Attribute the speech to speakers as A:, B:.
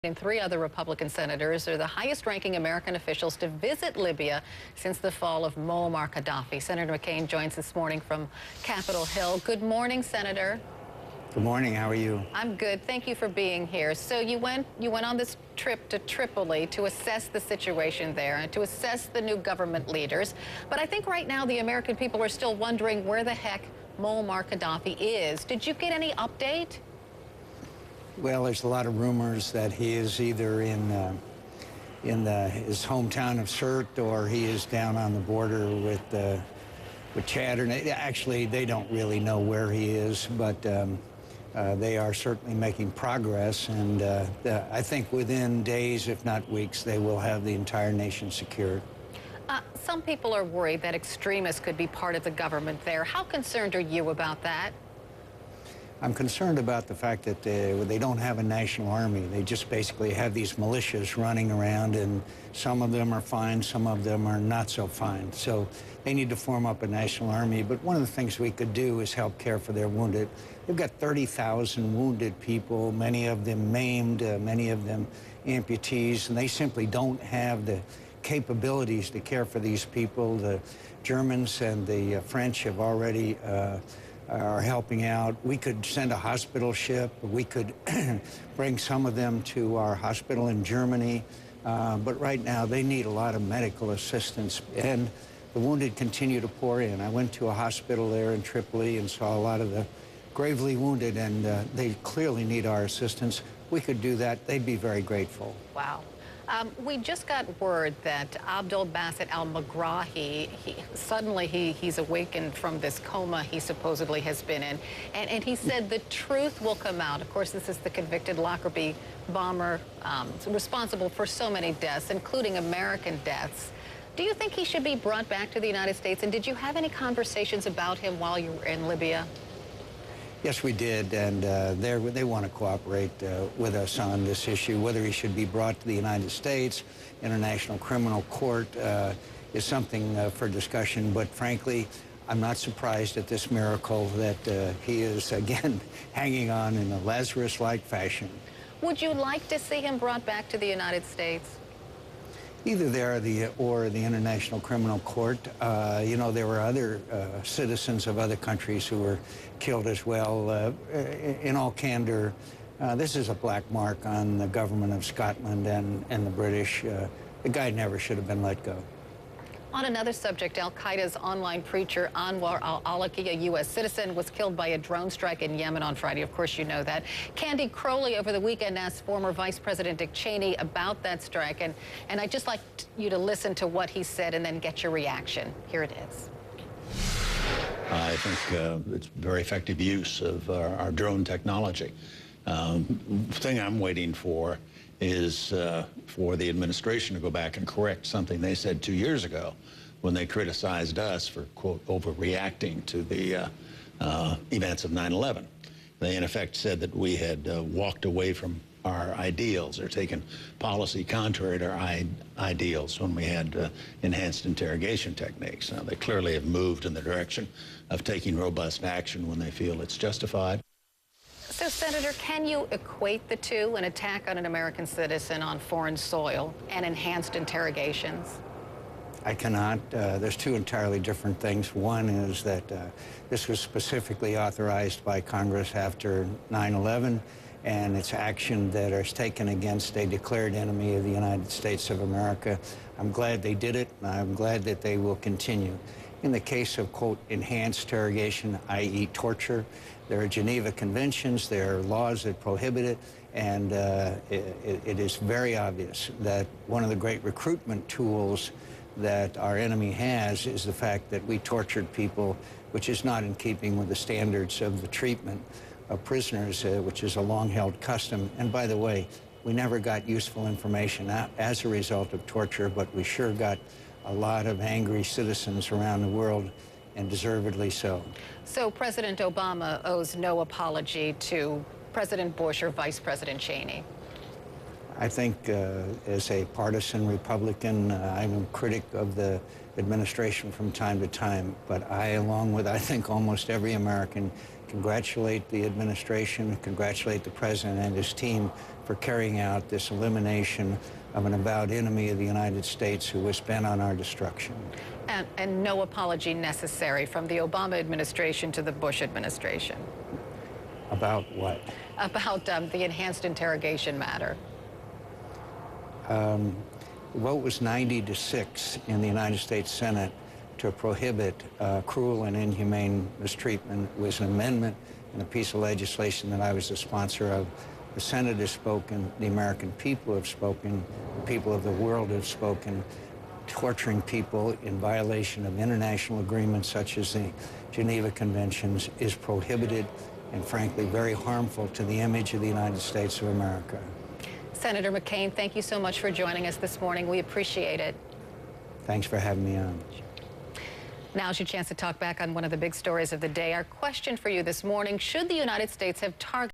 A: And three other Republican senators are the highest-ranking American officials to visit Libya since the fall of Muammar Gaddafi. Senator McCain joins this morning from Capitol Hill. Good morning, Senator.
B: Good morning. How are you?
A: I'm good. Thank you for being here. So you went on this trip to Tripoli to assess the situation there and to assess the new government leaders. But I think right now the American people are still wondering where the heck Muammar Gaddafi is. Did you get any update?
B: Well, there's a lot of rumors that he is either in his hometown of Sirte, or he is down on the border with Chad. Actually, they don't really know where he is, but they are certainly making progress. And I think within days, if not weeks, they will have the entire nation secured.
A: Some people are worried that extremists could be part of the government there. How concerned are you about that?
B: I'm concerned about the fact that they don't have a national army. They just basically have these militias running around, and some of them are fine, some of them are not so fine. So they need to form up a national army. But one of the things we could do is help care for their wounded. They've got 30,000 wounded people, many of them maimed, many of them amputees, and they simply don't have the capabilities to care for these people. The Germans and the French have already are helping out. We could send a hospital ship. We could bring some of them to our hospital in Germany. But right now, they need a lot of medical assistance, and the wounded continue to pour in. I went to a hospital there in Tripoli and saw a lot of the gravely wounded, and they clearly need our assistance. We could do that. They'd be very grateful.
A: Wow. We just got word that Abdul Basit al-Megrahi, suddenly he's awakened from this coma he supposedly has been in, and he said the truth will come out. Of course, this is the convicted Lockerbie bomber responsible for so many deaths, including American deaths. Do you think he should be brought back to the United States, and did you have any conversations about him while you were in Libya?
B: Yes, we did, and they want to cooperate with us on this issue. Whether he should be brought to the United States, International Criminal Court, is something for discussion. But frankly, I'm not surprised at this miracle that he is, again, hanging on in a Lazarus-like fashion.
A: Would you like to see him brought back to the United States?
B: Either there or the International Criminal Court. You know, there were other citizens of other countries who were killed as well. In all candor, this is a black mark on the government of Scotland and the British. The guy never should have been let go.
A: On another subject, al-Qaeda's online preacher Anwar al-Awlaki, a U.S. citizen, was killed by a drone strike in Yemen on Friday. Of course, you know that. Candy Crowley over the weekend asked former Vice President Dick Cheney about that strike, and I'd just like you to listen to what he said and then get your reaction. Here it is.
C: I think it's very effective use of our drone technology. The thing I'm waiting for is for the administration to go back and correct something they said 2 years ago when they criticized us for, quote, overreacting to the events of 9/11. They, in effect, said that we had walked away from our ideals or taken policy contrary to our ideals when we had enhanced interrogation techniques. Now, they clearly have moved in the direction of taking robust action when they feel it's justified.
A: So, Senator, can you equate the two, an attack on an American citizen on foreign soil and enhanced interrogations?
B: I cannot. There's two entirely different things. One is that this was specifically authorized by Congress after 9/11, and it's action that is taken against a declared enemy of the United States of America. I'm glad they did it, and I'm glad that they will continue. In the case of, quote, enhanced interrogation, i.e. torture, there are Geneva Conventions, there are laws that prohibit it, and it is very obvious that one of the great recruitment tools that our enemy has is the fact that we tortured people, which is not in keeping with the standards of the treatment of prisoners, which is a long-held custom. And by the way, we never got useful information as a result of torture, but we sure got a lot of angry citizens around the world, and deservedly so.
A: So President Obama owes no apology to President Bush or Vice President Cheney?
B: I think as a partisan Republican, I'm a critic of the administration from time to time, but I, along with I think almost every American, congratulate the administration, congratulate the president and his team for carrying out this elimination of an avowed enemy of the United States who was bent on our destruction.
A: And no apology necessary from the Obama administration to the Bush administration.
B: About what?
A: About the enhanced interrogation matter.
B: The vote was 90-6 in the United States Senate to prohibit cruel and inhumane mistreatment. It was an amendment and a piece of legislation that I was the sponsor of. The Senate has spoken, the American people have spoken, the people of the world have spoken. Torturing people in violation of international agreements such as the Geneva Conventions is prohibited and frankly very harmful to the image of the United States of America.
A: Senator McCain, thank you so much for joining us this morning. We appreciate it.
B: Thanks for having me on.
A: Now's your chance to talk back on one of the big stories of the day. Our question for you this morning: should the United States have targeted